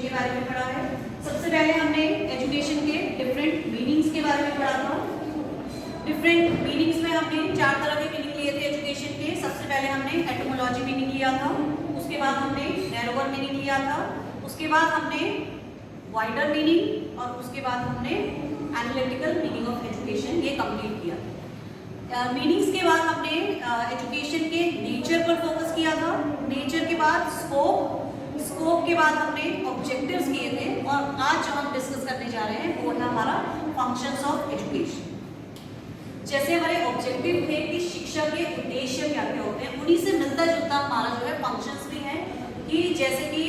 के बारे में पढ़ा है। सबसे पहले हमने एजुकेशन के डिफरेंट मीनिंग्स के बारे में पढ़ा था। डिफरेंट मीनिंग्स में हमने 4 तरह के मीनिंग लिए थे एजुकेशन के। सबसे पहले हमने एटमोलॉजी मीनिंग लिया था, उसके बाद हमने नैरोवर मीनिंग लिया था, उसके बाद हमने वाइडर मीनिंग और उसके बाद हमने एनालिटिकल मीनिंग ऑफ एजुकेशन ये कंप्लीट किया। मीनिंग्स के बाद हमने एजुकेशन के नेचर पर फोकस किया था, नेचर के बाद स्कोप के बाद हमने ऑब्जेक्टिव्स किए थे, और आज जो हम डिस्कस करने जा रहे हैं वो है हमारा फंक्शंस ऑफ एजुकेशन। जैसे हमारे ऑब्जेक्टिव थे कि शिक्षा के उद्देश्य क्या क्या होते हैं, उन्हीं से मिलता जुलता हमारा जो है फंक्शंस भी है कि जैसे कि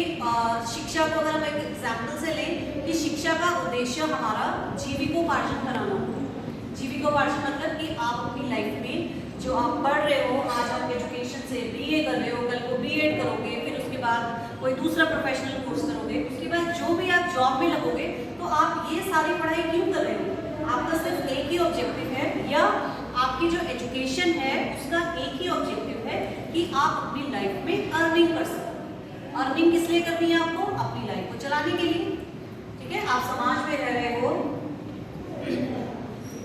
शिक्षा को अगर हम एक एग्जाम्पल से लें कि शिक्षा का उद्देश्य हमारा जीविकोपार्जन कराना। जीविकोपार्जन मतलब कि आप अपनी लाइफ में जो आप पढ़ रहे हो, आज आप एजुकेशन से बीए कर रहे हो, कल को बीएड करोगे, फिर उसके बाद कोई दूसरा प्रोफेशनल कोर्स करोगे, उसके बाद जो भी आप जॉब में लगोगे तो आप ये सारी पढ़ाई क्यों कर रहे हो? आपका सिर्फ एक ही ऑब्जेक्टिव है, या आपकी जो एजुकेशन है उसका एक ही ऑब्जेक्टिव है कि आप अपनी लाइफ में अर्निंग कर सको। अर्निंग किस लिए करनी है आपको? अपनी लाइफ को चलाने के लिए। ठीक है, आप समाज में रह रहे हो,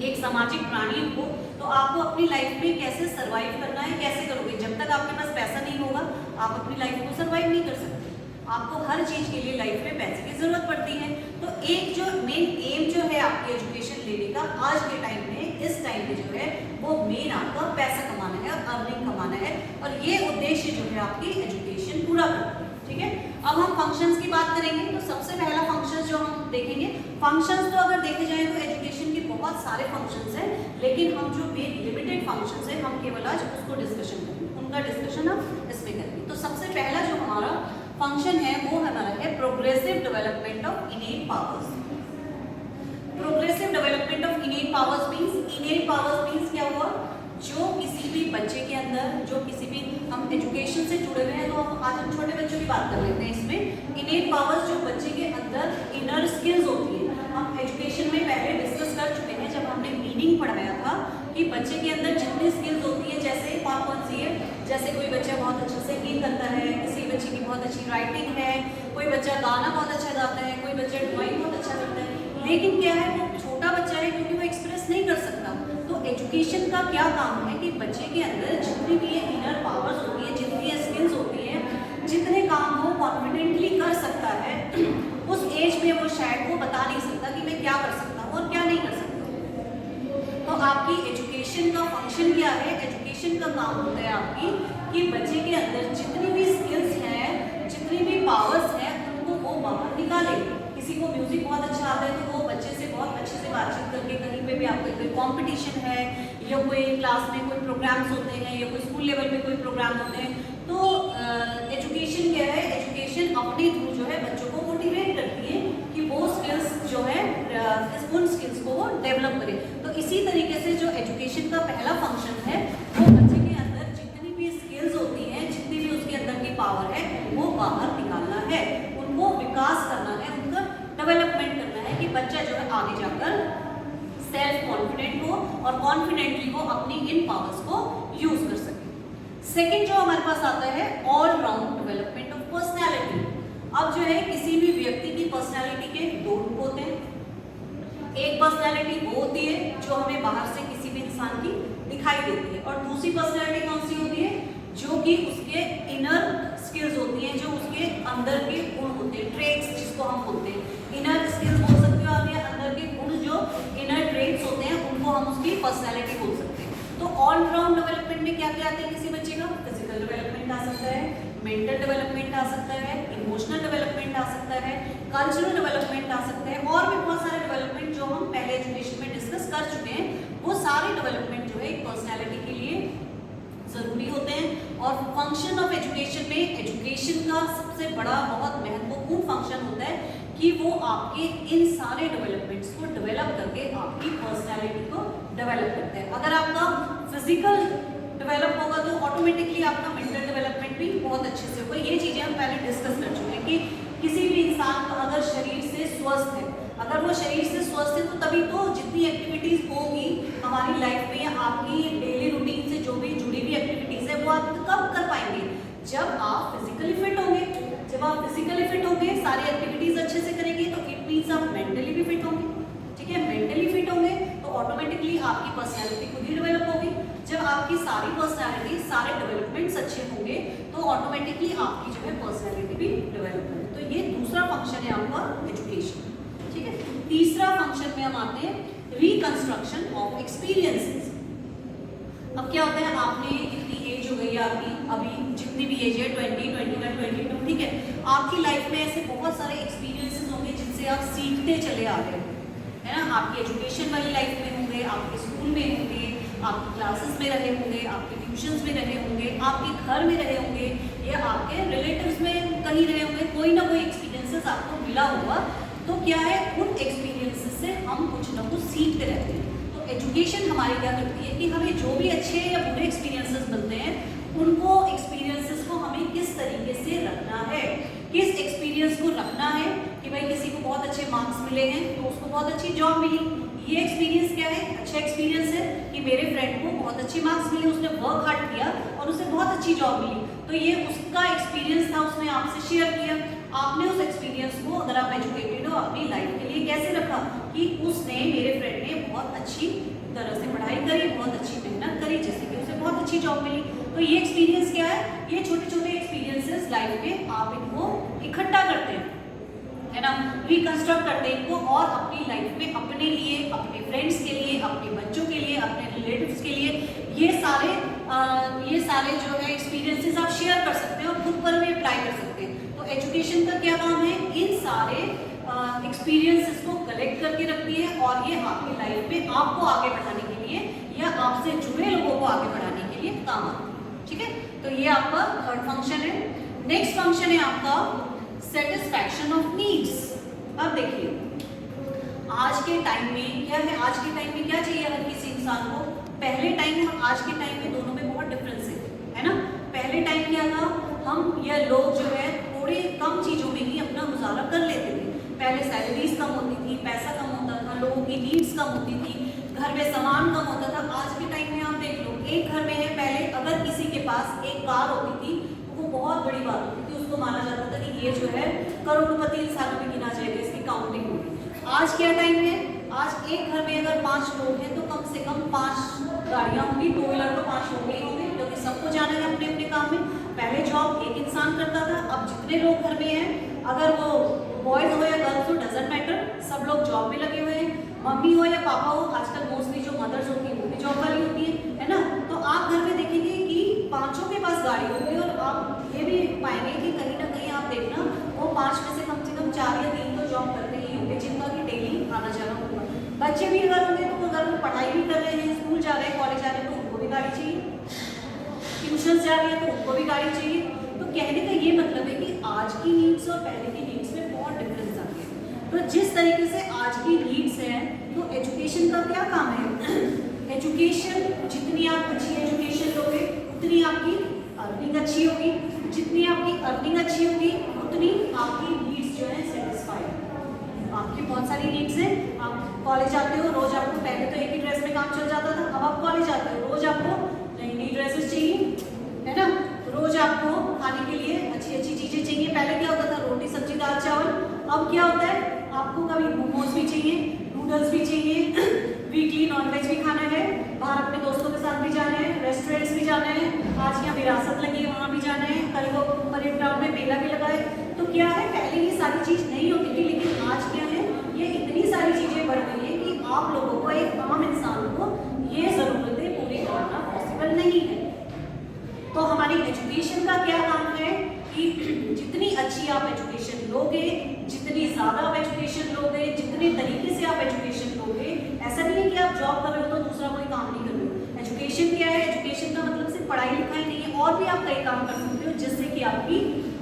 एक सामाजिक प्राणी हो, तो आपको अपनी लाइफ में कैसे सरवाइव करना है, कैसे करोगे? जब तक आपके पास पैसा नहीं होगा आप अपनी लाइफ को सरवाइव नहीं कर सकते। आपको हर चीज के लिए लाइफ में पैसे की जरूरत पड़ती है। तो एक जो मेन एम जो है आपकी एजुकेशन लेने का आज के टाइम में, इस टाइम में जो है वो मेन आपका पैसा कमाना है, अर्निंग कमाना है, और ये उद्देश्य जो है आपकी एजुकेशन पूरा करती है। ठीक है, अब हम फंक्शंस की बात करेंगे। तो सबसे पहला फंक्शन जो हम देखेंगे, फंक्शंस तो अगर देखे जाए तो एजुकेशन के बहुत सारे फंक्शंस हैं, लेकिन हम जो मेन लिमिटेड फंक्शंस हैं हम केवल आज उसको डिस्कशन करेंगे, उनका डिस्कशन हम इसमें करेंगे। तो सबसे पहला जो हमारा फंक्शन है वो हमारा है progressive development of इनेट powers. Progressive development of इनेट powers means क्या हुआ? जो किसी भी बच्चे के अंदर, जो किसी भी, हम एजुकेशन से जुड़े हुए हैं तो आज हम छोटे बच्चों की बात कर लेते हैं। इसमें इनेट पावर्स जो बच्चे के अंदर इनर स्किल्स होती है, हम एजुकेशन में पहले डिस्कस कर चुके हैं जब हमने मीनिंग पढ़ाया था कि बच्चे के अंदर जितनी स्किल्स होती है, जैसे कौन कौन सी है, जैसे कोई बच्चा बहुत अच्छा सिंगिंग करता है, किसी बच्चे की बहुत अच्छी राइटिंग है, कोई बच्चा गाना बहुत अच्छा गाता है, कोई बच्चा ड्राइंग बहुत अच्छा करता है, लेकिन क्या है वो छोटा बच्चा है क्योंकि वो एक्सप्रेस नहीं कर सकता। तो एजुकेशन का क्या काम है कि बच्चे के अंदर जितनी भी इनर पावर्स होती है, जितनी स्किल्स होती हैं, जितने काम वो कॉन्फिडेंटली कर सकता है, उस एज में वो शायद वो बता नहीं सकता कि मैं क्या कर सकता हूँ और क्या नहीं कर सकता। तो आपकी एजुकेशन का फंक्शन क्या है? एजुकेशन का काम होता है आपकी कि बच्चे के अंदर जितनी भी स्किल्स हैं, जितनी भी पावर्स हैं, उनको वो बाहर निकाले। किसी को म्यूजिक बहुत अच्छा आता है तो वो बच्चे से बहुत अच्छे से बातचीत करके, कहीं पे भी आपको कोई कंपटीशन है या कोई क्लास में कोई प्रोग्राम्स होते हैं या कोई स्कूल लेवल पे कोई प्रोग्राम होते हैं, तो एजुकेशन क्या है? एजुकेशन अपने थ्रू जो है बच्चों को मोटिवेट करती है कि वो स्किल्स जो है उन स्किल्स को वो डेवलप करें। तो इसी तरीके से जो एजुकेशन का पहला फंक्शन है वो बच्चे के अंदर जितनी भी स्किल्स होती हैं, जितनी भी उसके अंदर की पावर है, वो बाहर निकालना है, उनको विकास करना है, उनका डेवलपमेंट करना है कि बच्चा जो है आगे जाकर सेल्फ कॉन्फिडेंट हो और कॉन्फिडेंटली वो अपनी इन पावर्स को यूज कर सके। सेकंड जो हमारे पास आता है all round development of personality. अब जो है किसी भी व्यक्ति की पर्सनैलिटी के 2 रूप होते हैं। एक पर्सनैलिटी वो होती है जो हमें बाहर से किसी भी इंसान की दिखाई देती है, और दूसरी पर्सनैलिटी कौन सी होती है? जो कि उसके इनर स्किल्स होती हैं, जो उसके अंदर के गुण होते हैं, ट्रेट्स जिसको हम बोलते हैं। इनर स्किल्स बोल सकते हो आप, या अंदर के गुण जो इनर ट्रेट्स होते हैं उनको हम उसकी पर्सनैलिटी बोल सकते हैं। तो ऑल राउंड डेवलपमेंट में क्या क्या आता है किसी बच्चे का? फिजिकल डेवलपमेंट आ सकता है, मेंटल डेवलपमेंट आ सकता है, इमोशनल डेवलपमेंट आ सकता है, कल्चरल डेवलपमेंट आ सकता है, और भी बहुत सारे डेवलपमेंट जो हम पहले एजुकेशन में डिस्कस कर चुके हैं। वो सारे डेवलपमेंट जो है एक पर्सनैलिटी के लिए जरूरी होते हैं। और फंक्शन ऑफ एजुकेशन में एजुकेशन का सबसे बड़ा बहुत महत्वपूर्ण फंक्शन होता है कि वो आपके इन सारे डेवलपमेंट्स को डेवलप करके आपकी पर्सनैलिटी को डेवलप करते हैं। अगर आपका फिजिकल डेवलप होगा तो ऑटोमेटिकली आपका मेंटल डेवलपमेंट भी बहुत अच्छे से होगा। ये चीजें हम पहले डिस्कस कर चुके हैं कि किसी भी इंसान का अगर शरीर से स्वस्थ है, अगर वो शरीर से स्वस्थ है तो तभी तो जितनी एक्टिविटीज होगी हमारी लाइफ में या आपकी डेली रूटीन से जो भी जुड़ी हुई एक्टिविटीज है वो आप कब कर पाएंगे? जब आप फिजिकली फिट होंगे, जब आप फिजिकली फिट होंगे, सारी एक्टिविटीज अच्छे से करेंगे, तो इट मीन्स आप मेंटली भी फिट होंगे। ठीक है, मेंटली फिट होंगे तो ऑटोमेटिकली आपकी पर्सनैलिटी खुद ही डेवलप होगी। जब आपकी सारी पर्सनैलिटी, सारे डेवलपमेंट्स अच्छे होंगे तो ऑटोमेटिकली आपकी जो है पर्सनैलिटी भी डेवलप होगी। तो ये दूसरा फंक्शन है आपका एजुकेशन। ठीक है, तीसरा फंक्शन में हम आते हैं रिकंस्ट्रक्शन ऑफ एक्सपीरियंसेस। अब क्या होता है, आपने इतनी एज हो गई है आपकी, अभी जितनी भी एज है 20, 21, 22, ठीक है, आपकी लाइफ में ऐसे बहुत सारे एक्सपीरियंसेस होंगे जिनसे आप सीखते चले आ रहे हैं, है ना। आपकी एजुकेशन वाली लाइफ में होंगे, आपके स्कूल में होंगे, आपकी क्लासेस में रहे होंगे, आपके ट्यूशंस में रहे होंगे, आपके घर में रहे होंगे, या आपके रिलेटिव्स में कहीं रहे होंगे, कोई ना कोई एक्सपीरियंसेस आपको मिला होगा। तो क्या है, उन एक्सपीरियंसेस से हम कुछ ना कुछ सीखते रहते हैं। तो एजुकेशन हमारी क्या करती है कि हमें जो भी अच्छे या बुरे एक्सपीरियंसेस मिलते हैं, उनको एक्सपीरियंसेस को हमें किस तरीके से रखना है, किस एक्सपीरियंस को रखना है कि भाई किसी को बहुत अच्छे मार्क्स मिले हैं तो उसको बहुत अच्छी जॉब मिली, ये एक्सपीरियंस क्या है, अच्छा एक्सपीरियंस है कि मेरे फ्रेंड को बहुत अच्छे मार्क्स मिले, उसने वर्क हार्ड किया और उसे बहुत अच्छी जॉब मिली, तो ये उसका एक्सपीरियंस था, उसने आपसे शेयर किया। आपने उस एक्सपीरियंस को, अगर आप एजुकेटेड हो, अपनी लाइफ के लिए कैसे रखा कि उसने, मेरे फ्रेंड ने बहुत अच्छी तरह से पढ़ाई करी, बहुत अच्छी मेहनत करी, जिससे कि उसे बहुत अच्छी जॉब मिली। तो ये एक्सपीरियंस क्या है, ये छोटे छोटे एक्सपीरियंसेस लाइफ में आप इनको इकट्ठा करते हैं, है ना, रिकंस्ट्रक्ट करते हैं इनको, और अपनी लाइफ में अपने लिए, अपने फ्रेंड्स के लिए, अपने बच्चों के लिए, अपने रिलेटिव्स के लिए ये सारे जो है एक्सपीरियंसेस आप शेयर कर सकते हैं और खुद पर भी अप्लाई कर सकते हैं। तो एजुकेशन का क्या काम है, इन सारे एक्सपीरियंसेस को कलेक्ट करके रखती है और ये आपकी लाइफ में आपको आगे बढ़ाने के लिए या आपसे जुड़े लोगों को आगे बढ़ाने के लिए काम आती है। ठीक है, तो ये आपका थर्ड फंक्शन है। नेक्स्ट फंक्शन है आपका सेटिस्फैक्शन ऑफ नीड्स। अब देखिए, आज के टाइम में क्या है, आज के टाइम में क्या चाहिए हर किसी इंसान को, पहले टाइम और आज के टाइम में दोनों में बहुत डिफरेंस है ना। पहले टाइम क्या था, हम या लोग जो है थोड़े कम चीजों में ही अपना गुजारा कर लेते थे। पहले सैलरीज कम होती थी, पैसा कम होता था, लोगों की नीड्स कम होती थी, घर में सामान कम होता था। आज के टाइम में आप देख लो, एक घर में है, पहले अगर किसी के पास एक कार होती थी तो वो बहुत बड़ी बात होती थी, उसको माना जाता था कि ये जो है करोड़पति इंसानों में गिना जाएगा, इसकी काउंटिंग होगी। आज क्या टाइम है, आज एक घर में अगर 5 लोग हैं तो कम से कम 5 गाड़ियां होंगी, 2 व्हीलर तो 5 होंगे ही होंगे, क्योंकि सबको जाना है अपने अपने काम में। पहले जॉब एक इंसान करता था, अब जितने लोग घर में हैं, अगर वो बॉयज हो या गर्ल्स हो, डजंट मैटर, सब लोग जॉब में लगे हुए हैं। मम्मी हो या पापा हो, आजकल मोस्टली जो मदर्स होती हैं वो भी जॉब वाली होती है ना। तो आप घर में देखेंगे कि 5 के पास गाड़ी होगी, और आप ये भी पाएंगे कि कहीं ना कहीं आप देखना वो 5 में से कम 4 या 3 तो जॉब करते ही होंगे, जिनका कि डेली आना जाना होगा। बच्चे भी अगर होंगे तो अगर वो पढ़ाई भी कर रहे हैं, स्कूल जा रहे हैं, कॉलेज जा रहे हैं, तो उनको भी गाड़ी चाहिए, ट्यूशन जा रही है तो उनको भी गाड़ी चाहिए। तो कहने का ये मतलब है कि आज की नीड्स और पहले की नीड्स में बहुत डिफरेंस आ गया। तो जिस तरीके से आज की नीड्स है, तो एजुकेशन का क्या काम है, एजुकेशन, जितनी आप अच्छी एजुकेशन लोगे उतनी आपकी अर्निंग अच्छी होगी, जितनी आपकी अर्निंग अच्छी होगी उतनी आपकी नीड्स जो है सेटिस्फाई। आपकी बहुत सारी नीड्स हैं, आप कॉलेज जाते हो, रोज आपको, पहले तो एक ही ड्रेस में काम चल जाता था, अब आप कॉलेज जाते हो, रोज आपको नई नई ड्रेसेस चाहिए, है ना, रोज आपको खाने के लिए अच्छी अच्छी चीजें चाहिए। पहले क्या होता था, रोटी सब्जी दाल चावल, अब क्या होता है, आपको कभी मोमोज भी चाहिए, नूडल्स भी चाहिए, वीकली नॉनवेज भी खाना है, बाहर अपने दोस्तों के साथ भी जाना है, रेस्टोरेंट्स भी जाना है, आज यहाँ विरासत लगी है वहाँ भी जाना है, कल को परेड ग्राउंड में मेला भी लगा है। तो क्या है, पहले ये सारी चीज नहीं होती थी, लेकिन आज क्या है, ये इतनी सारी चीजें बढ़ गई है कि आप लोगों को, एक आम इंसान को ये जरूरतें पूरी करना पॉसिबल नहीं है। तो हमारी एजुकेशन का क्या काम है कि जितनी अच्छी आप एजुकेशन लोगे, जितनी ज्यादा आप एजुकेशन लोगे, जितने तरीके से आप एजुकेशन लोगे, ऐसा नहीं है कि आप जॉब कर रहे हो तो दूसरा कोई काम नहीं कर रहे हो। एजुकेशन क्या है, एजुकेशन का मतलब सिर्फ पढ़ाई लिखाई नहीं है, और भी आप कई काम कर सकते हो जिससे कि आपकी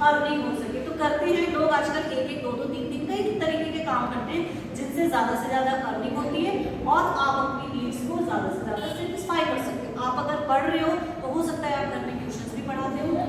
अर्निंग हो सके। तो करते हैं लोग आजकल 1-1, 2-2, 3-3 कई तरीके के काम करते हैं जिनसे ज्यादा से ज्यादा अर्निंग होती है और आप अपनी नीड्स को ज्यादा से ज्यादा सेटिस्फाई कर सकते हो। आप अगर पढ़ रहे हो तो हो सकता है आप घर में ट्यूशन भी पढ़ाते हो,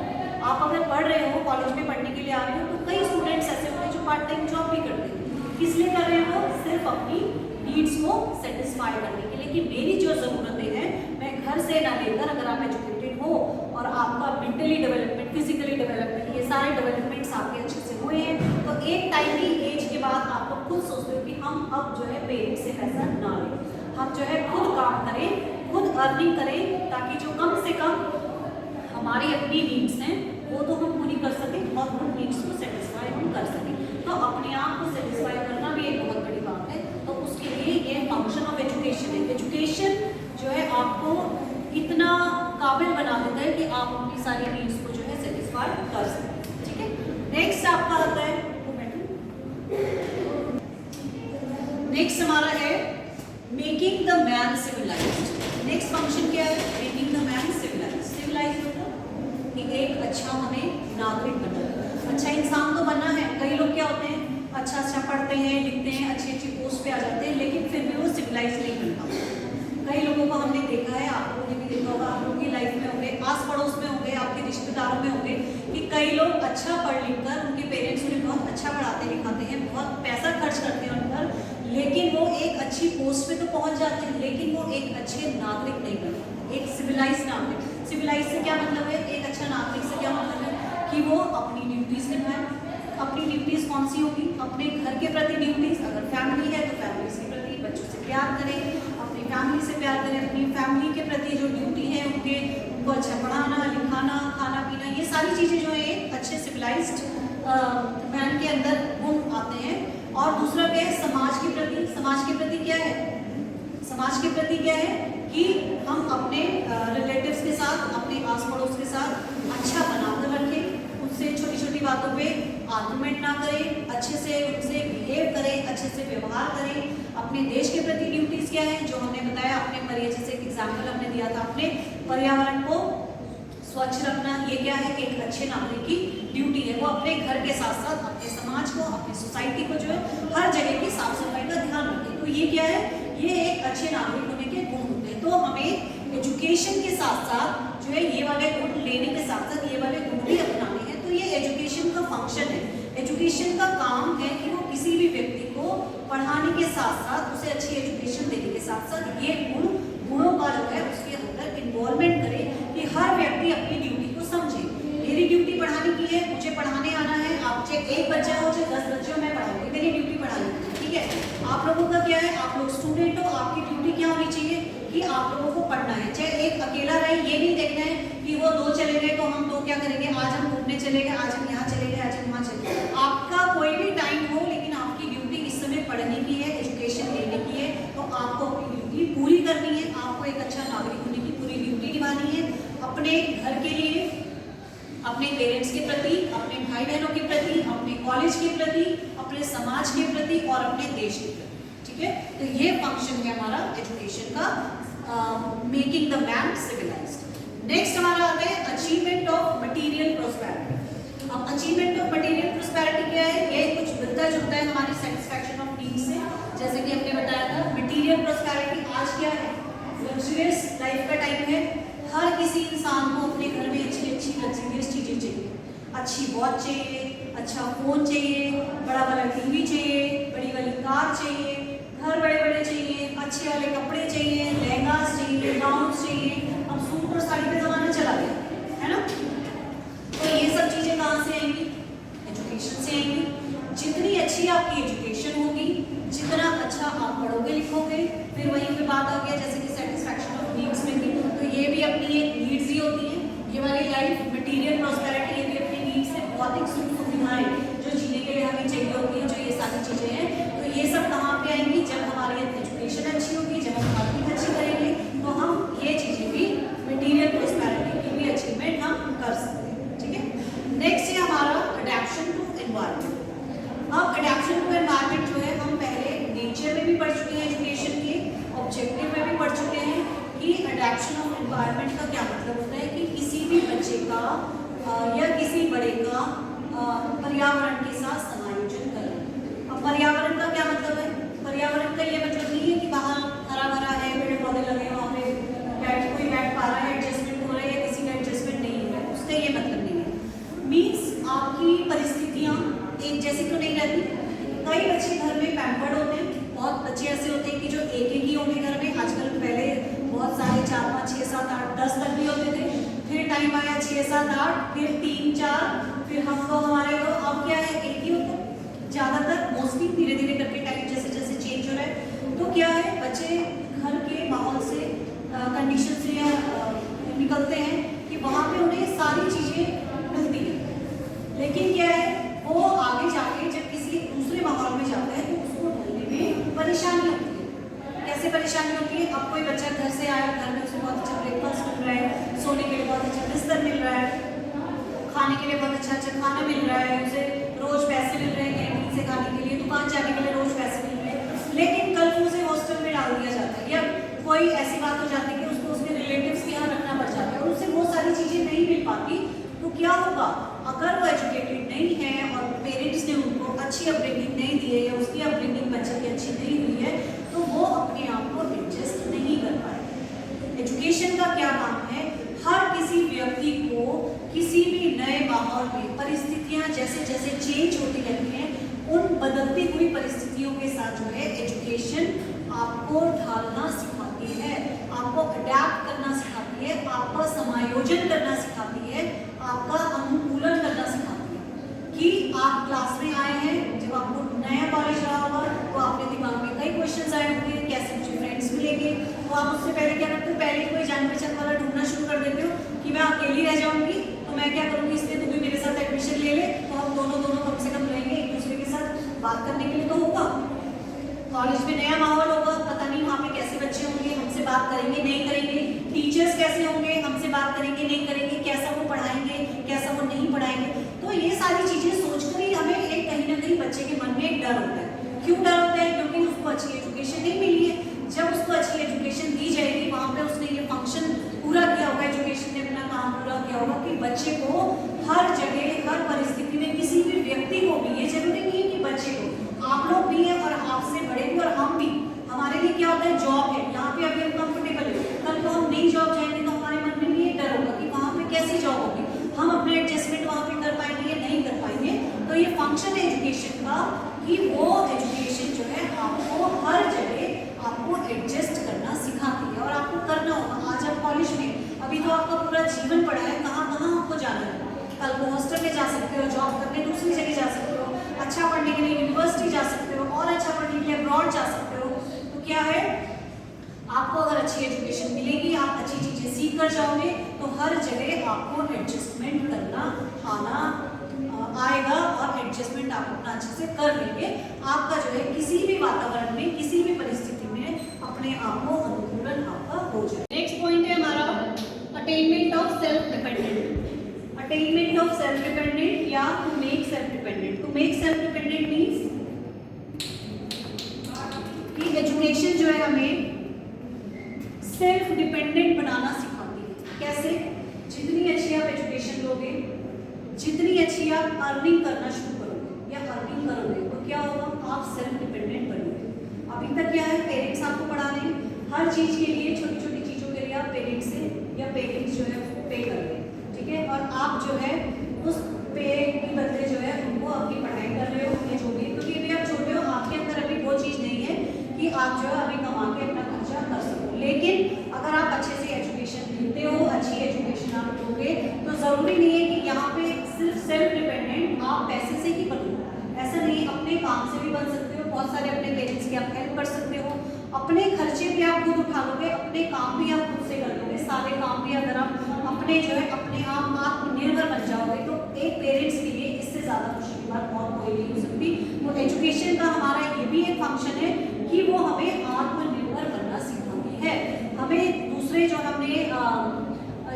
आप अगर पढ़ रहे हो, कॉलेज में पढ़ने के लिए आ रहे हो, तो कई स्टूडेंट्स ऐसे होते हैं जो पार्ट टाइम जॉब भी करते हैं। किस लिए कर रहे हो, सिर्फ अपनी नीड्स को सेटिस्फाई करने के लिए, कि मेरी जो जरूरतें हैं मैं घर से ना लेकर, अगर आप एजुकेटेड हो और आपका मेंटली डेवलपमेंट, फिजिकली डेवलपमेंट, ये सारे डेवलपमेंट्स आपके अच्छे से हुए हैं, तो एक टाइम की एज के बाद आप लोग खुद सोचते हो कि हम अब जो है पेरेंट्स से पैसा ना लें, हम जो है खुद काम करें, खुद अर्निंग करें, ताकि जो कम से कम हमारी अपनी नीड्स हैं वो तो हम पूरी कर सकें और उन नीड्स को सेटिस्फाई हम कर सकें। तो अपने आप को सेटिस्फाई करना भी एक बहुत बड़ी बात है, तो उसके लिए ये फंक्शन ऑफ एजुकेशन है। एजुकेशन जो है आपको इतना काबिल बना देता है कि आप अपनी सारी नीड्स को जो है सेटिस्फाई कर सकें, ठीक है। नेक्स्ट आपका आता है, नेक्स्ट हमारा है making the man civilized. Next function क्या है? Making the man civilized. Civilized मतलब कि एक अच्छा हमें नागरिक बनना है, अच्छा इंसान तो बनना है। कई लोग क्या होते हैं, अच्छा पढ़ते हैं, लिखते हैं, अच्छी अच्छी पोस्ट पे आ जाते हैं, लेकिन फिर भी वो सिविलाइज नहीं बन पाते। कई लोगों को हमने देखा है, आप लोगों ने भी देखा होगा, आप लोगों की लाइफ में होंगे, आस पड़ोस में होंगे, आपके रिश्तेदारों में होंगे, कि कई लोग अच्छा पढ़ लिख कर, उनके पेरेंट्स उन्हें बहुत अच्छा पढ़ाते लिखाते हैं, बहुत पैसा खर्च करते हैं उन पर, लेकिन वो एक अच्छी पोस्ट पे तो पहुंच जाते हैं, लेकिन वो एक अच्छे नागरिक नहीं बनते, एक सिविलाइज नागरिक। सिविलाइज से क्या मतलब है? एक अच्छा नागरिक से क्या मतलब है कि वो अपनी ड्यूटीज निभाए। अपनी ड्यूटीज कौन सी होगी? अपने घर के प्रति ड्यूटीज, अगर फैमिली है तो फैमिली के प्रति बच्चों से प्यार करें, अपनी फैमिली से प्यार करें, अपनी फैमिली के प्रति जो ड्यूटी है उनको अच्छा पढ़ाना, लिखाना, खाना पीना, ये सारी चीज़ें जो है एक अच्छे सिविलाइज्ड मैन के अंदर गुण आते हैं। और दूसरा क्या है? समाज के प्रति। समाज के प्रति क्या है? समाज के प्रति क्या है कि हम अपने रिलेटिव्स के साथ, अपने आस पड़ोस के साथ अच्छा बनाकर रखें, उनसे छोटी छोटी बातों पे आर्गुमेंट ना करें, अच्छे से उनसे बिहेव करें, अच्छे से व्यवहार करें। अपने देश के प्रति ड्यूटीज क्या है? जो हमने बताया, अपने जैसे एग्जाम्पल हमने दिया था, अपने पर्यावरण को स्वच्छ रखना, ये क्या है? एक अच्छे नागरिक की ड्यूटी है। वो अपने घर के साथ साथ अपने समाज को, अपनी सोसाइटी को जो है हर जगह की साफ सफाई का ध्यान रखें। तो ये क्या है? ये एक अच्छे नागरिक होने के गुण होते हैं। तो हमें एजुकेशन के साथ साथ जो है ये वाले गुण लेने के साथ साथ ये वाले गुण भी अपनाने हैं। तो ये एजुकेशन का फंक्शन है। एजुकेशन का काम है कि वो किसी भी व्यक्ति को पढ़ाने के साथ साथ उसे अच्छी एजुकेशन देने के साथ साथ ये गुणों का जो है उसके अंदर इन्वॉल्वमेंट करे कि हर व्यक्ति अपनी ड्यूटी को समझे। मेरी ड्यूटी पढ़ाने की है, मुझे पढ़ाने आना है। आप चाहे एक बच्चा हो चाहे 10 बच्चे हो, मैं पढ़ाऊंगी, मेरी ड्यूटी पढ़ाने की, ठीक है। आप लोगों का क्या है? आप लोग स्टूडेंट हो, आपकी ड्यूटी क्या होनी चाहिए कि आप लोगों को पढ़ना है। चाहे एक अकेला रहे, ये नहीं देखना है कि वो 2 चले गए तो हम 2 क्या करेंगे, आज हम घूमने चले गए, आज हम यहाँ चले गए, आज हम वहाँ चले गए। आपका कोई भी टाइम हो, लेकिन आपकी ड्यूटी इस समय पढ़ने की है, एजुकेशन लेने की है, तो आपको अपनी ड्यूटी पूरी करनी है। आपको एक अच्छा नागरिक होने की पूरी ड्यूटी निभानी है, अपने घर के लिए, अपने पेरेंट्स के प्रति, अपने भाई बहनों के प्रति, अपने कॉलेज के प्रति, अपने समाज के प्रति और अपने देश के प्रति, ठीक है। तो ये फंक्शन है हमारा एजुकेशन का, making the man civilized. Next हमारा आता है अचीवमेंट ऑफ मटेरियल प्रोस्पेरिटी। अब अचीवमेंट ऑफ मटेरियल प्रोस्पेरिटी क्या है? ये कुछ मिलता जुलता है हमारी सेटिस्फैक्शन ऑफ नीड्स से। जैसे कि हमने बताया था, मटेरियल प्रोस्पेरिटी आज क्या है? लग्जरियस लाइफ का टाइम है। हर किसी इंसान को अपने घर में अच्छी अच्छी लग्जरियस चीज़ें चाहिए। अच्छी वॉच चाहिए, अच्छा फ़ोन चाहिए, बड़ा वाला टीवी चाहिए, बड़ी वाली कार चाहिए, घर बड़े बड़े चाहिए, अच्छे वाले कपड़े चाहिए, लहंगास चाहिए, गाउन्स चाहिए। अब सूट और साड़ी का ज़माना चला गया है ना। तो ये सब चीज़ें कहाँ से आएंगी? एजुकेशन से आएंगी। जितनी अच्छी आपकी एजुकेशन होगी, जितना अच्छा आप पढ़ोगे लिखोगे, फिर वहीं पे बात आ गया जैसे कि सेटिस्फैक्शन ऑफ नीड्स में भी, तो ये भी अपनी एक नीड्स ही होती है। ये वाली लाइफ मटेरियल प्रॉस्पेरिटी, ये भी अपनी नीड्स है। भौतिक सुख सुविधाएं जो जीने के लिए हमें चाहिए होती है, जो ये सारी चीज़ें हैं, तो ये सब कहाँ पे आएंगी? जब हमारी एजुकेशन अच्छी होगी, जब हम पढ़ाई अच्छी करेंगे, तो हम ये चीज़ें भी मटेरियल प्रॉस्पेरिटी की भी अचीवमेंट हम कर सकते हैं, ठीक है। नेक्स्ट है हमारा अडेप्शन टू एनवायरनमेंट। अब अडेप्शन टू एनवायरनमेंट जो है, हम पहले नेचर में भी पढ़ चुके हैं, एजुकेशन के ऑब्जेक्टिव में भी पढ़ चुके हैं कि अडेप्शन ऑफ एनवायरनमेंट का क्या मतलब होता है कि किसी भी बच्चे का या किसी बड़े का पर्यावरण के साथ समायोजन करना। अब पर्यावरण का क्या मतलब है? पर्यावरण का ये मतलब नहीं है कि बाहर हरा भरा है, पेड़ पौधे लगे, वहाँ पे कोई बैठ पा रहा है, एडजस्टमेंट हो रहा है, या किसी का एडजस्टमेंट नहीं हो रहा है, उसका ये मतलब नहीं है। मीन्स आपकी परिस्थितियाँ एक जैसी तो नहीं रहती। कई बच्चे घर में पैम्पर्ड होते हैं, बहुत बच्चे ऐसे होते हैं कि जो एक ही होंगे घर में। आजकल पहले बहुत सारे 4, 5, 6, 7, 8, 10 तक भी होते थे। फिर 6 7 8, फिर 3 4, फिर हम लोग हमारे तो अब क्या है एक ही होता है ज़्यादातर, मोस्टली धीरे धीरे करके टाइम जैसे जैसे चेंज हो रहा है। तो क्या है बच्चे घर के माहौल से कंडीशन से या निकलते हैं कि वहाँ पे उन्हें सारी चीज़ें मिलती हैं, लेकिन क्या है वो आगे जाके जब किसी दूसरे माहौल में जाता है तो उसको ढलने में परेशानी होती है। कैसे परेशानी होती है? अब कोई बच्चा घर से आया, घर में उसे बहुत अच्छा ब्रेकफास्ट मिल रहा है, सोने के लिए बहुत अच्छा बिस्तर मिल रहा है, खाने के लिए बहुत अच्छा अच्छा खाना मिल रहा है, उसे रोज पैसे मिल रहे हैं कैंटीन से खाने के लिए, दुकान जाने के लिए रोज पैसे मिल रहे हैं, लेकिन कल को उसे हॉस्टल में डाल दिया जाता है या कोई ऐसी बात हो जाती है कि उसको उसके रिलेटिव्स के यहाँ रखना पड़ जाता है और उसे वो सारी चीज़ें नहीं मिल पाती। तो क्या होगा? अगर वो एजुकेटेड नहीं है और पेरेंट्स ने उनको अच्छी अपब्रिंगिंग नहीं दी है या उसकी अपब्रिंगिंग बच्चे की अच्छी नहीं हुई है तो वो अपने आप को एडजस्ट नहीं कर पाए। एजुकेशन का क्या काम है? हर किसी व्यक्ति को किसी भी नए माहौल में परिस्थितियां जैसे जैसे चेंज होती रहती हैं, उन बदलती हुई परिस्थितियों के साथ जो है एजुकेशन आपको ढालना सिखाती है, आपको अडैप्ट करना सिखाती है, आपका समायोजन करना सिखाती है, आपका अनुकूलन करना सिखाती है। कि आप क्लास में आए हैं, जब आपको नया कॉलेज रहा होगा तो आपके दिमाग में कई क्वेश्चंस आए होंगे, कैसे मुझे फ्रेंड्स मिलेंगे, तो आप उससे पहले क्या करते हो? पहले कोई जान पहचान वाला ढूंढना शुरू कर देते हो कि मैं अकेली रह जाऊंगी तो मैं क्या करूंगी, इसलिए तू भी मेरे साथ एडमिशन ले ले, तो हम दोनों दोनों कम से कम रहेंगे, एक दूसरे के साथ बात करने के लिए तो होगा। कॉलेज में नया माहौल होगा, पता नहीं वहाँ पे कैसे बच्चे होंगे, हमसे बात करेंगे नहीं करेंगे, टीचर्स कैसे होंगे, हमसे बात करेंगे नहीं करेंगे, कैसा वो पढ़ाएंगे कैसा वो नहीं पढ़ाएंगे। तो ये सारी चीजें सोचकर ही हमें एक कहीं ना कहीं बच्चे के मन में एक डर होता है। क्यों डर होता है? क्योंकि उसको अच्छी एजुकेशन नहीं मिली है। जब उसको अच्छी एजुकेशन दी जाएगी, वहाँ पे उसने ये फंक्शन पूरा किया होगा, एजुकेशन ने अपना काम पूरा किया होगा कि बच्चे को हर जगह हर परिस्थिति में किसी भी व्यक्ति को भी, ये जरूरी नहीं है कि बच्चे को, आप लोग भी हैं और आपसे बड़े भी और हम भी, हमारे लिए क्या होता है? जॉब है, यहाँ पे अभी हम कंफर्टेबल है, कल को हम नई जॉब जाएंगे तो हमारे मन में भी ये डर होगा कि वहाँ पे कैसी जॉब होगी, हम अपने एडजस्टमेंट वहाँ पे कर पाएंगे या नहीं कर पाएंगे। तो ये फंक्शन है एजुकेशन का कि वो एजुकेशन जो है आपको हर जगह आपको एडजस्ट करना सिखाती है और आपको करना होगा। आज आप कॉलेज में, अभी तो आपका पूरा जीवन पड़ा है, कहाँ कहाँ आपको जाना है, कल को हॉस्टल में जा सकते हो, जॉब करने दूसरी जगह जा सकते हो, अच्छा पढ़ने के लिए यूनिवर्सिटी जा सकते हो और अच्छा पढ़ने के लिए अब्रॉड जा सकते हो। तो क्या है, आपको अगर अच्छी एजुकेशन मिलेगी, आप अच्छी चीजें सीख कर जाओगे तो हर जगह आपको एडजस्टमेंट करना आएगा और एडजस्टमेंट आप अपना अच्छे से कर लेंगे। आपका जो है किसी भी वातावरण में, किसी भी परिस्थिति में अपने आप को अनुकूलन आपका हो जाए। नेक्स्ट पॉइंट है हमारा attainment of self dependent. Attainment of self dependent या to make self dependent. To make self dependent means कि एजुकेशन जो है हमें सेल्फ डिपेंडेंट बनाना सिखाती है। कैसे? जितनी अच्छी आप एजुकेशन लोगे, जितनी अच्छी आप अर्निंग करना शुरू करोगे या अर्निंग करोगे तो क्या होगा? आप सेल्फ डिपेंडेंट बनोगे। अभी तक क्या है, पेरेंट्स आपको पढ़ा रहे हैं, हर चीज के लिए, छोटी छोटी चीजों के लिए आप पेरेंट्स से या पेरेंट्स जो है उसको पे कर रहे हैं, ठीक है, और आप जो है उस पे के बदले जो है उनको अपनी पढ़ाई कर रहे हो, अपने जो भी, क्योंकि अभी आप छोटे हो, आपके अंदर अभी वो चीज नहीं है कि आप जो है अभी कमा के अपना खर्चा कर सको। लेकिन अगर आप अच्छे से एजुकेशन लेते हो, अच्छी एजुकेशन आप लोगे तो जरूरी नहीं है कि यहाँ पे सिर्फ सेल्फ डिपेंडेंट आप पैसे से ही बनो। ऐसा नहीं, अपने काम से भी बन सकते हो, बहुत सारे अपने पेरेंट्स की आप हेल्प कर सकते हो, अपने खर्चे भी आप खुद उठा लोगे, अपने काम भी आप खुद से कर लोगे, सारे काम भी अगर आप अपने जो है अपने आप आत्मनिर्भर बन जाओगे तो एक पेरेंट्स के लिए इससे ज्यादा खुशी की बात और कोई नहीं हो सकती। तो एजुकेशन का हमारा ये भी एक फंक्शन है कि वो हमें आत्मनिर्भर बनना सिखाती है। हमें दूसरे जो हमने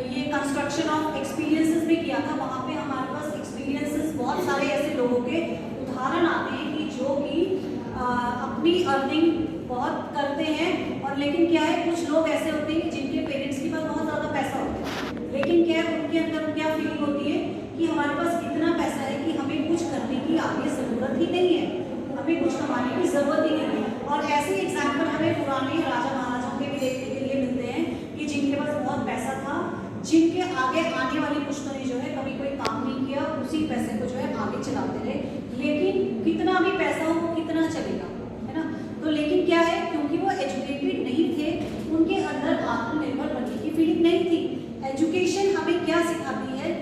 ये कंस्ट्रक्शन ऑफ एक्सपीरियंसेस में किया था, वहाँ पे हमारे पास एक्सपीरियंसेस बहुत सारे ऐसे लोगों के उदाहरण आते हैं कि जो कि अपनी अर्निंग बहुत करते हैं और लेकिन क्या है, कुछ लोग ऐसे होते हैं जिनके पेरेंट्स के पास बहुत ज़्यादा पैसा होता है, लेकिन क्या है उनके अंदर क्या फीलिंग होती है कि हमारे पास इतना पैसा है कि हमें कुछ करने की आगे ज़रूरत ही नहीं है, हमें कुछ कमाने की ज़रूरत ही नहीं है। और ऐसे एग्जाम्पल हमें पुराने राजा महाराजाओं के भी देखने के लिए मिलते हैं कि जिनके पास बहुत पैसा था, जिनके आगे आने वाली पुश्तनी जो है कभी कोई काम नहीं किया, उसी पैसे को जो है आगे चलाते रहे, लेकिन कितना भी पैसा हो वो कितना चलेगा, है ना। तो लेकिन क्या है, क्योंकि वो एजुकेटेड नहीं थे, उनके अंदर आत्मनिर्भर बनने की फीलिंग नहीं थी। एजुकेशन हमें क्या सिखाती है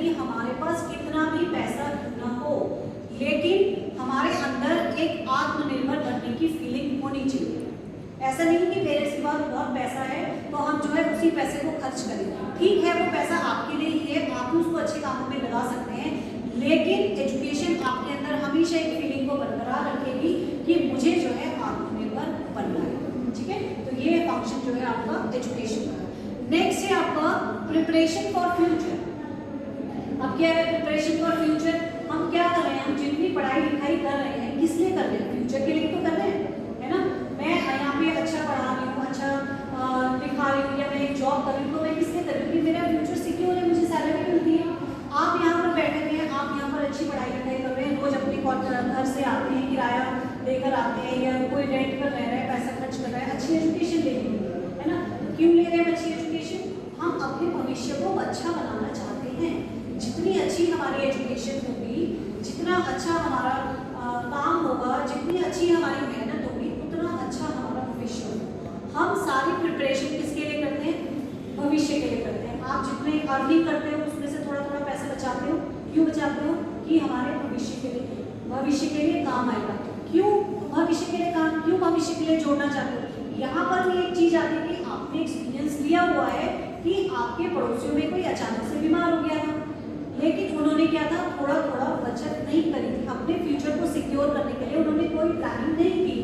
ऐसा नहीं कि पेरेंट्स के पास बहुत पैसा है तो हम जो है उसी पैसे को खर्च करें। ठीक है, वो पैसा आपके लिए ही है, आप उसको अच्छे कामों में लगा सकते हैं, लेकिन एजुकेशन आपके अंदर हमेशा एक फीलिंग को बरकरार रखेगी कि मुझे जो है आत्मनिर्भर बनना है। ठीक है, तो ये फंक्शन जो है आपका एजुकेशन का। नेक्स्ट है आपका प्रिपरेशन फॉर फ्यूचर। अब क्या है प्रिपरेशन फॉर फ्यूचर? हम क्या कर रहे हैं, हम जितनी पढ़ाई लिखाई कर रहे हैं किस लिए कर रहे हैं? फ्यूचर के लिए तो कर रहे हैं, है ना। मैं यहाँ पे अच्छा पढ़ा रही हूँ, अच्छा लिखा रही हूँ, या मैं एक जॉब कर रही हूँ, तो मैं किस लिए कर रही हूँ कि मेरा फ्यूचर सिक्योर है, मुझे सैलरी मिलती है। आप यहाँ पर बैठे हुए हैं, आप यहाँ पर अच्छी पढ़ाई लिखाई कर रहे हैं, रोज अपने घर से आते हैं, किराया लेकर आते हैं, या कोई रेंट पर रह रहा है, पैसा खर्च कर रहा है, अच्छी एजुकेशन ले रही है ना। क्यों ले रहे हैं अच्छी एजुकेशन? हम अपने भविष्य को अच्छा बनाना चाहते हैं। जितनी अच्छी हमारी एजुकेशन होगी, जितना अच्छा हमारा काम होगा, जितनी अच्छी हमारी मेहनत होगी, उतना अच्छा हमारा भविष्य होगा। हम सारी प्रिपरेशन किसके लिए करते हैं? भविष्य के लिए करते हैं। आप जितने अर्निंग करते हो उसमें से थोड़ा थोड़ा पैसा बचाते हो, क्यों बचाते हो? कि हमारे भविष्य के लिए काम आएगा। क्यों भविष्य के लिए काम, क्यों भविष्य के लिए जोड़ना चाहते हो? यहाँ पर भी एक चीज आती है कि आपने एक्सपीरियंस लिया हुआ है कि आपके पड़ोसियों में कोई अचानक से बीमार हो गया था, लेकिन उन्होंने क्या था, थोड़ा थोड़ा बचत नहीं करी थी, अपने फ्यूचर को सिक्योर करने के लिए उन्होंने कोई प्लानिंग नहीं की।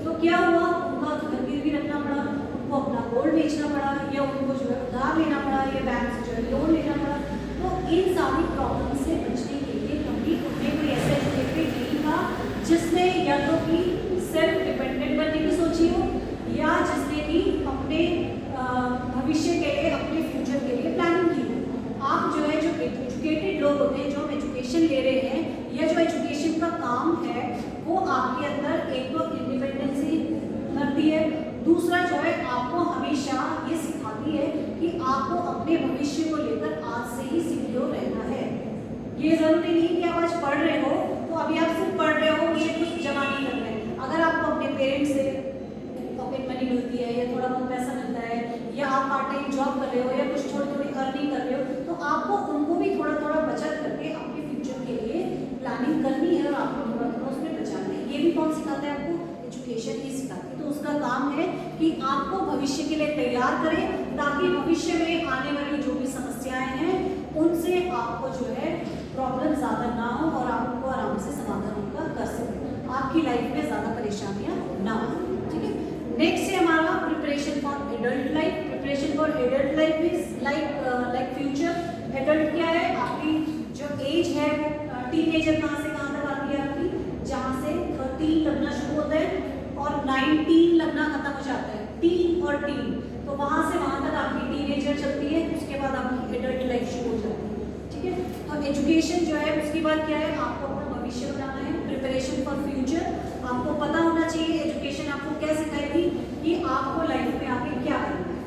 तो क्या हुआ, उनका घर गिरवी रखना पड़ा, उनको अपना गोल्ड बेचना पड़ा, या उनको जो है उधार लेना पड़ा, या बैंक से जो है लोन लेना पड़ा। तो इन सारी प्रॉब्लम से बचने के लिए कभी उन्हें कोई ऐसा एजुकेटेड नहीं था जिसने या तो कि सेल्फ डिपेंडेंट बनने की सोची हो, या जिसने कि अपने भविष्य के लिए, अपने फ्यूचर के लिए प्लानिंग की हो। आप जो है जो एजुकेटेड लोग होते हैं, जो हम एजुकेशन ले रहे हैं, या जो एजुकेशन का काम है, वो आपके अंदर एक तो इंडिपेंडेंसी करती है, दूसरा जो है आपको हमेशा ये सिखाती है कि आपको अपने भविष्य को लेकर आज से ही सिक्योर रहना है। ये जरूरी नहीं कि आप आज पढ़ रहे हो तो अभी आप सिर्फ पढ़ रहे हो, ये कुछ जमा नहीं कर रहे हैं। अगर आपको अपने पेरेंट्स से पॉकेट मनी मिलती है, या थोड़ा बहुत पैसा मिलता है, या आप पार्ट टाइम जॉब कर रहे हो, या कुछ थोड़ी थोड़ी अर्निंग कर रहे हो, तो आपको उनको भी थोड़ा थोड़ा बचत करके अपने फ्यूचर के लिए प्लानिंग करनी है, और आपको थोड़ा थोड़ा उसमें बचाना है। ये भी कौन सिखाता है आपको? एजुकेशन ही सिखाती है। तो उसका काम है कि आपको भविष्य के लिए तैयार करें, ताकि भविष्य में आने वाली जो भी समस्याएं हैं उनसे आपको जो है प्रॉब्लम ज़्यादा ना हो, और आप उनको आराम से समाधान उनका कर सकें, आपकी लाइफ में ज़्यादा परेशानियां ना हो। ठीक है, नेक्स्ट है हमारा preparation for adult life. Preparation for adult life is like future. Adult क्या है? आपकी जो एज है वो टीनेजर कहाँ से कहाँ तक आती है आपकी? जहाँ से 13 लगना शुरू होता है और 19 लगना खत्म हो जाता है, टीन और टीन, तो वहाँ से वहाँ तक आपकी टीनेजर चलती है, उसके बाद आपकी एडल्ट लाइफ शुरू हो जाती है। ठीक है, तो एजुकेशन जो है उसके बाद क्या है, आपको अपना भविष्य बनाना है, प्रिपरेशन फॉर फ्यूचर। आपको पता होना चाहिए एजुकेशन आपको क्या सिखाएगी कि आपको लाइफ में आगे क्या करना है।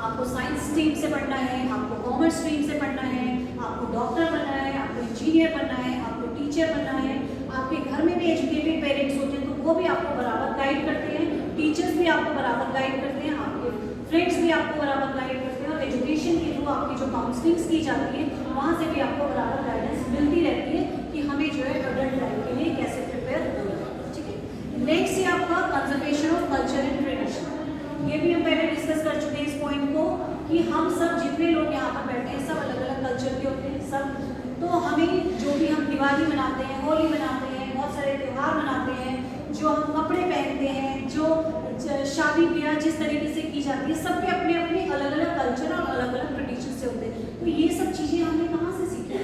आपको साइंस स्ट्रीम से पढ़ना है, आपको कॉमर्स स्ट्रीम से पढ़ना है, आपको डॉक्टर बनना है, आपको इंजीनियर बनना है, आपको टीचर बनना है। आपके घर में भी एजुकेटेड पेरेंट्स होते हैं तो वो भी आपको बराबर गाइड करते हैं, टीचर्स भी आपको बराबर गाइड करते हैं, आपके फ्रेंड्स भी आपको बराबर गाइड करते हैं, और एजुकेशन के थ्रू आपकी जो काउंसलिंग्स की जाती है वहाँ से भी आपको बराबर गाइडेंस मिलती रहती है कि हमें जो है एडल्ट लाइफ के लिए कैसे प्रिपेयर होना है। ठीक है, नेक्स्ट है आपका conservation of culture and tradition. ये भी हम पहले डिस्कस कर चुके हैं इस पॉइंट को कि हम सब जितने लोग यहाँ पर बैठे हैं सब अलग अलग कल्चर के होते हैं सब। तो हमें जो भी हम दिवाली मनाते हैं, होली मनाते हैं, बहुत सारे त्यौहार मनाते हैं, जो हम कपड़े पहनते हैं, जो शादी ब्याह जिस तरीके से की जाती है, सबके अपने अपने अलग अलग कल्चर और अलग अलग ट्रेडिशन से होते हैं। तो ये सब चीज़ें हमने कहाँ से सीखी?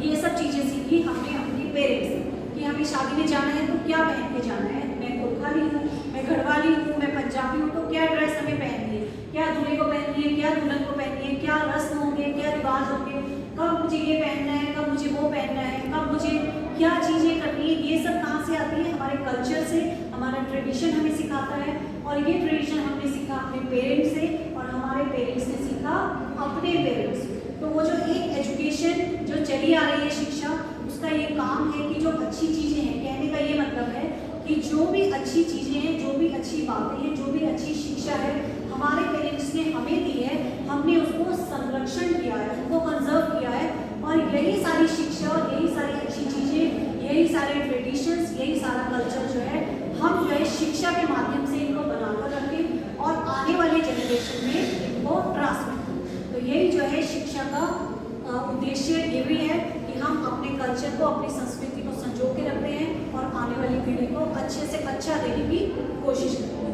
ये सब चीज़ें सीखी हमने अपने पेरेंट्स से कि हमें शादी में जाना है तो क्या पहन के जाना है। मैं गोरखाली हूँ, मैं गढ़वाली हूँ, मैं पंजाबी हूँ, तो क्या ड्रेस हमें पहननी है, क्या दूल्हे को पहननी है, क्या दुल्हन को पहननी है, क्या रस्म होंगे, क्या रिवाज होंगे, कब मुझे ये पहनना है, कब मुझे वो पहनना है, कब मुझे क्या चीज़ें करनी है। ये सब कहाँ से आती है? हमारे कल्चर से, हमारा ट्रेडिशन हमें सिखाता है, और ये ट्रेडिशन हमने सीखा अपने पेरेंट्स से, और हमारे पेरेंट्स ने सीखा अपने पेरेंट्स से। तो वो जो एक एजुकेशन जो चली आ रही है शिक्षा, उसका ये काम है कि जो अच्छी चीज़ें हैं, कहने का ये मतलब है कि जो भी अच्छी चीज़ें हैं, जो भी अच्छी बातें हैं, जो भी अच्छी शिक्षा है हमारे पेरेंट्स ने हमें दी है, हमने उसको संरक्षण किया है, उसको कंजर्व किया है, और यही सारी शिक्षा और यही सारी अच्छी चीज़ें, यही सारे ट्रेडिशंस, यही सारा कल्चर जो है हम जो है शिक्षा के माध्यम से इनको बनाकर रखें और आने वाले जनरेशन में इनको ट्रांसमिट करें। तो यही जो है शिक्षा का उद्देश्य ये भी है कि हम अपने कल्चर को, अपनी संस्कृति को संजो के रखते हैं और आने वाली पीढ़ी को अच्छे से अच्छा देने की कोशिश करते हैं।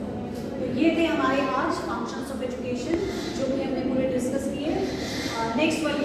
तो ये थे हमारे आज फंक्शंस ऑफ एजुकेशन जो कि हमने पूरे डिस्कस किए। नेक्स्ट वाली